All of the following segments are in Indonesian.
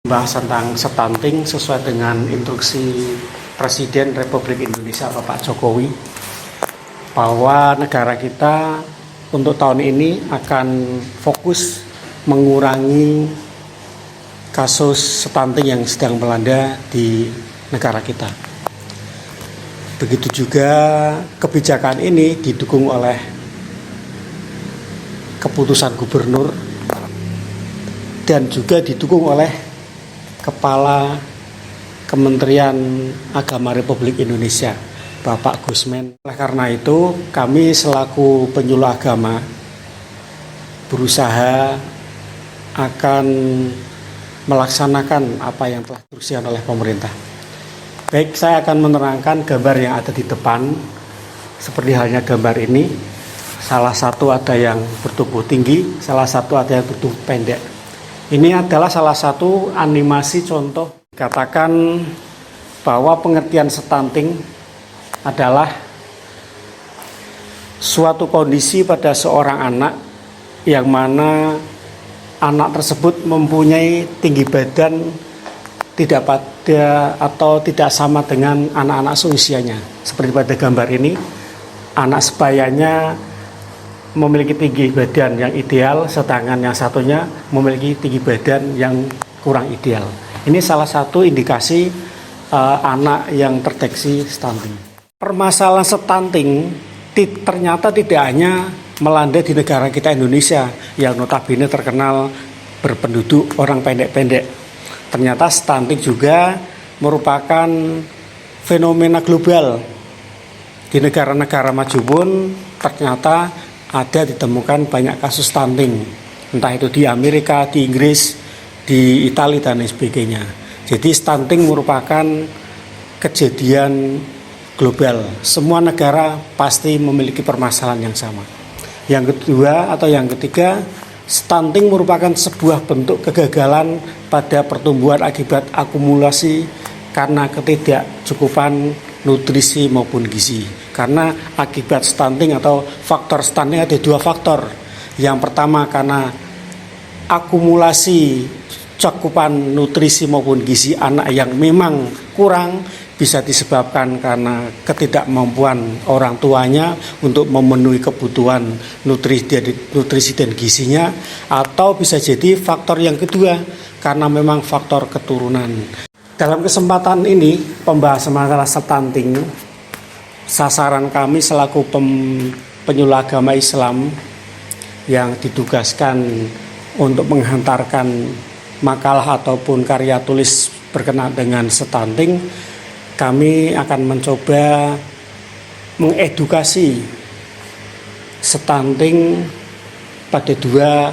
Bahas tentang stunting sesuai dengan instruksi Presiden Republik Indonesia Bapak Jokowi, bahwa negara kita untuk tahun ini akan fokus mengurangi kasus stunting yang sedang melanda di negara kita. Begitu juga kebijakan ini didukung oleh keputusan gubernur dan juga didukung oleh Kepala Kementerian Agama Republik Indonesia, Bapak Gusmen. Oleh karena itu, kami selaku penyuluh agama berusaha akan melaksanakan apa yang telah diinstruksikan oleh pemerintah. Baik, saya akan menerangkan gambar yang ada di depan, seperti halnya gambar ini. Salah satu ada yang bertubuh tinggi, salah satu ada yang bertubuh pendek. Ini adalah salah satu animasi contoh. Katakan bahwa pengertian stunting adalah suatu kondisi pada seorang anak yang mana anak tersebut mempunyai tinggi badan tidak pada atau tidak sama dengan anak-anak seusianya. Seperti pada gambar ini, anak sebayanya memiliki tinggi badan yang ideal, sedangkan yang satunya memiliki tinggi badan yang kurang ideal. Ini salah satu indikasi anak yang terdeteksi stunting. Permasalahan stunting ternyata tidak hanya melanda di negara kita Indonesia yang notabene terkenal berpenduduk orang pendek-pendek. Ternyata stunting juga merupakan fenomena global. Di negara-negara maju pun ternyata ada ditemukan banyak kasus stunting, entah itu di Amerika, di Inggris, di Italia dan lain sebagainya. Jadi stunting merupakan kejadian global. Semua negara pasti memiliki permasalahan yang sama. Yang kedua atau yang ketiga, stunting merupakan sebuah bentuk kegagalan pada pertumbuhan akibat akumulasi karena ketidakcukupan nutrisi maupun gizi. Karena akibat stunting atau faktor stunting ada dua faktor. Yang pertama karena akumulasi cakupan nutrisi maupun gizi anak yang memang kurang, bisa disebabkan karena ketidakmampuan orang tuanya untuk memenuhi kebutuhan nutrisi dan gizinya, atau bisa jadi faktor yang kedua karena memang faktor keturunan. Dalam kesempatan ini pembahasan masalah stunting, sasaran kami selaku penyuluh agama Islam yang ditugaskan untuk menghantarkan makalah ataupun karya tulis berkenaan dengan stunting, kami akan mencoba mengedukasi stunting pada dua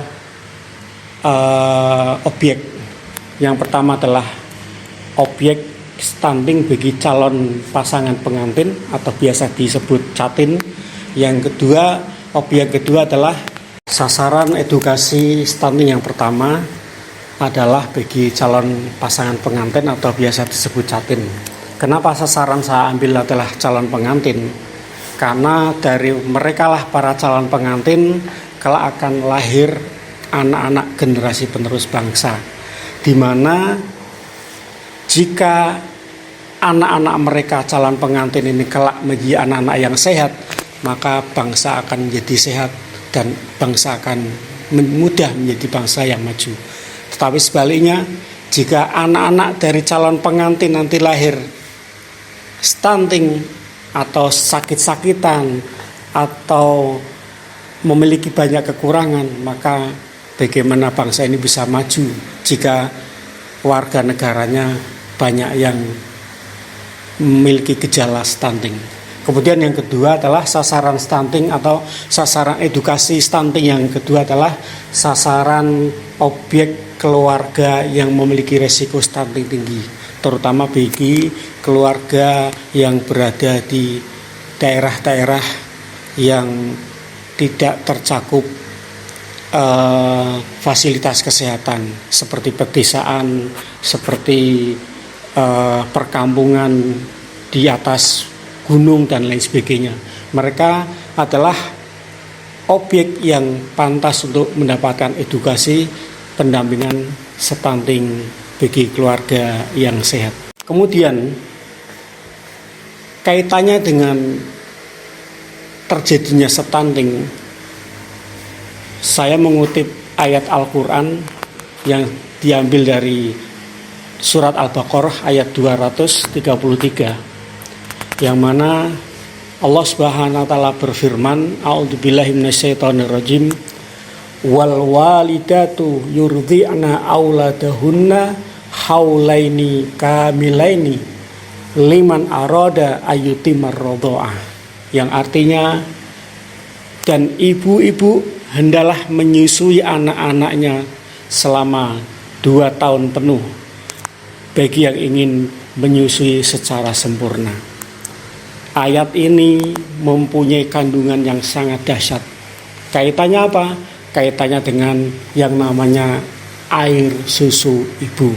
objek. Yang pertama adalah objek stunting bagi calon pasangan pengantin atau biasa disebut catin. Yang kedua, objek kedua adalah sasaran edukasi stunting yang pertama adalah bagi calon pasangan pengantin atau biasa disebut catin. Kenapa sasaran saya ambil adalah calon pengantin? Karena dari mereka lah para calon pengantin kelak akan lahir anak-anak generasi penerus bangsa, di mana jika anak-anak mereka calon pengantin ini kelak menjadi anak-anak yang sehat, maka bangsa akan menjadi sehat dan bangsa akan mudah menjadi bangsa yang maju. Tetapi sebaliknya, jika anak-anak dari calon pengantin nanti lahir stunting atau sakit-sakitan atau memiliki banyak kekurangan, maka bagaimana bangsa ini bisa maju jika warga negaranya banyak yang memiliki gejala stunting. Kemudian yang kedua adalah sasaran stunting atau sasaran edukasi stunting. Yang kedua adalah sasaran objek keluarga yang memiliki resiko stunting tinggi, terutama bagi keluarga yang berada di daerah-daerah yang tidak tercakup fasilitas kesehatan seperti pedesaan, seperti perkampungan di atas gunung dan lain sebagainya. Mereka adalah objek yang pantas untuk mendapatkan edukasi pendampingan stunting bagi keluarga yang sehat. Kemudian kaitannya dengan terjadinya stunting, saya mengutip ayat Al-Quran yang diambil dari surat Al-Baqarah ayat 233, yang mana Allah Subhanahu wa taala berfirman, a'udzubillahi minasyaitonirrajim, wal walidatu yurdi'na auladahunna haulaini kamilaini liman arada ayyutimar radha'ah, yang artinya, dan ibu-ibu hendalah menyusui anak-anaknya selama 2 tahun penuh bagi yang ingin menyusui secara sempurna. Ayat ini mempunyai kandungan yang sangat dahsyat. Kaitannya apa? Kaitannya dengan yang namanya air susu ibu.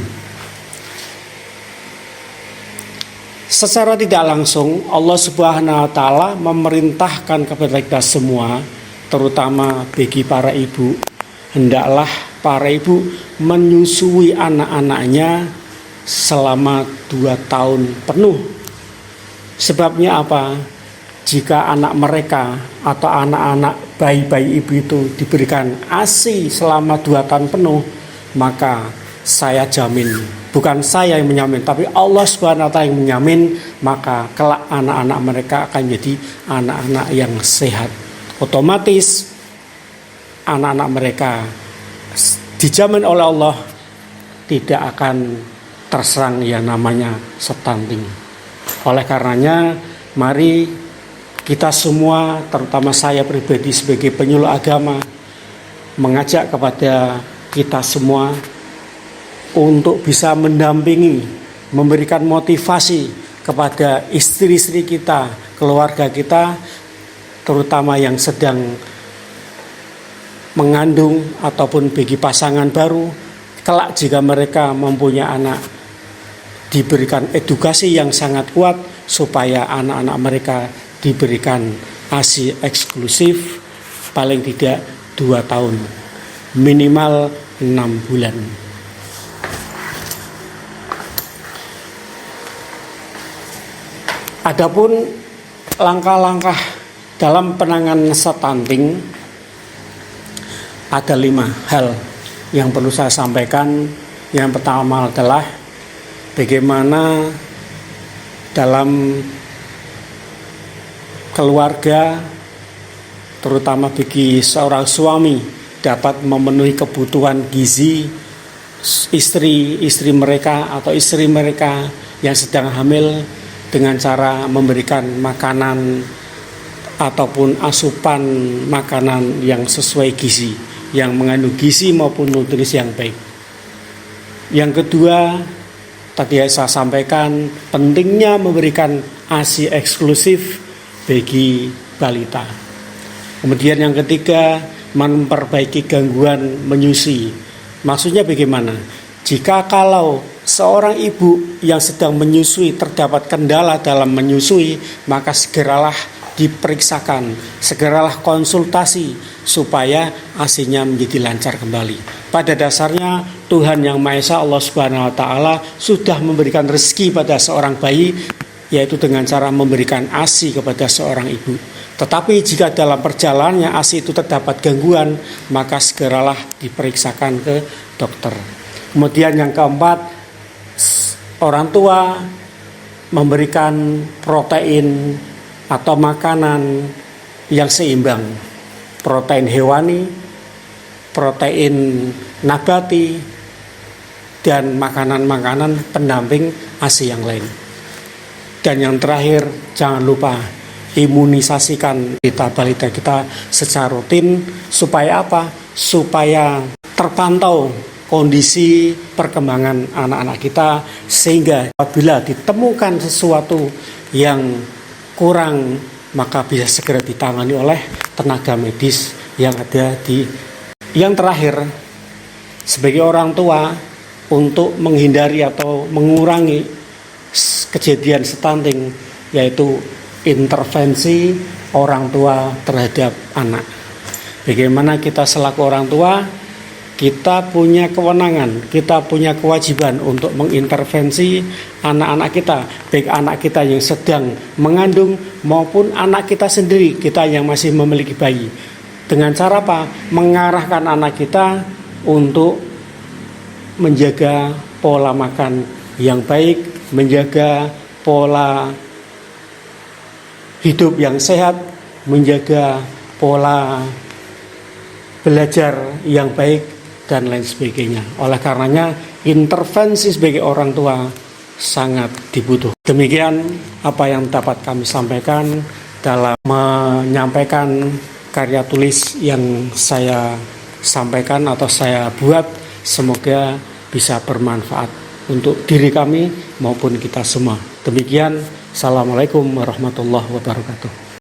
Secara tidak langsung Allah Subhanahu wa taala memerintahkan kepada kita semua, terutama bagi para ibu, hendaklah para ibu menyusui anak-anaknya selama 2 tahun penuh. Sebabnya apa? Jika anak mereka atau anak-anak bayi-bayi ibu itu diberikan ASI selama 2 tahun penuh, maka saya jamin, bukan saya yang menjamin, tapi Allah Subhanahu wa taala yang menjamin, maka kelak anak-anak mereka akan menjadi anak-anak yang sehat. Otomatis anak-anak mereka dijamin oleh Allah tidak akan terserang yang namanya stunting. Oleh karenanya, mari kita semua, terutama saya pribadi sebagai penyuluh agama, mengajak kepada kita semua untuk bisa mendampingi, memberikan motivasi kepada istri-istri kita, keluarga kita, terutama yang sedang mengandung ataupun bagi pasangan baru, kelak jika mereka mempunyai anak, diberikan edukasi yang sangat kuat supaya anak-anak mereka diberikan ASI eksklusif paling tidak 2 tahun, minimal 6 bulan. Adapun langkah-langkah dalam penanganan stunting, ada 5 hal yang perlu saya sampaikan. Yang pertama adalah bagaimana dalam keluarga, terutama bagi seorang suami, dapat memenuhi kebutuhan gizi istri mereka atau istri mereka yang sedang hamil dengan cara memberikan makanan ataupun asupan makanan yang sesuai gizi, yang mengandung gizi maupun nutrisi yang baik. Yang kedua, tadi saya sampaikan pentingnya memberikan ASI eksklusif bagi balita. Kemudian yang ketiga, memperbaiki gangguan menyusui. Maksudnya bagaimana? Jika kalau seorang ibu yang sedang menyusui terdapat kendala dalam menyusui, maka segeralah diperiksakan, segeralah konsultasi supaya ASI-nya menjadi lancar kembali. Pada dasarnya Tuhan Yang Maha Esa, Allah Subhanahu wa taala, sudah memberikan rezeki pada seorang bayi, yaitu dengan cara memberikan ASI kepada seorang ibu. Tetapi jika dalam perjalanannya ASI itu terdapat gangguan, maka segeralah diperiksakan ke dokter. Kemudian yang keempat, orang tua memberikan protein atau makanan yang seimbang, protein hewani, protein nabati, dan makanan-makanan pendamping ASI yang lain. Dan yang terakhir, jangan lupa imunisasikan balita kita secara rutin. Supaya apa? Supaya terpantau kondisi perkembangan anak-anak kita, sehingga apabila ditemukan sesuatu yang kurang, maka bisa segera ditangani oleh tenaga medis yang ada di. Yang terakhir, sebagai orang tua, untuk menghindari atau mengurangi kejadian stunting, yaitu intervensi orang tua terhadap anak. Bagaimana kita selaku orang tua kita punya kewenangan, kita punya kewajiban untuk mengintervensi anak-anak kita, baik anak kita yang sedang mengandung maupun anak kita sendiri, kita yang masih memiliki bayi. Dengan cara apa? Mengarahkan anak kita untuk menjaga pola makan yang baik, menjaga pola hidup yang sehat, menjaga pola belajar yang baik, dan lain sebagainya. Oleh karenanya, intervensi sebagai orang tua sangat dibutuhkan. Demikian apa yang dapat kami sampaikan dalam menyampaikan karya tulis yang saya sampaikan atau saya buat. Semoga bisa bermanfaat untuk diri kami maupun kita semua. Demikian, Assalamualaikum warahmatullahi wabarakatuh.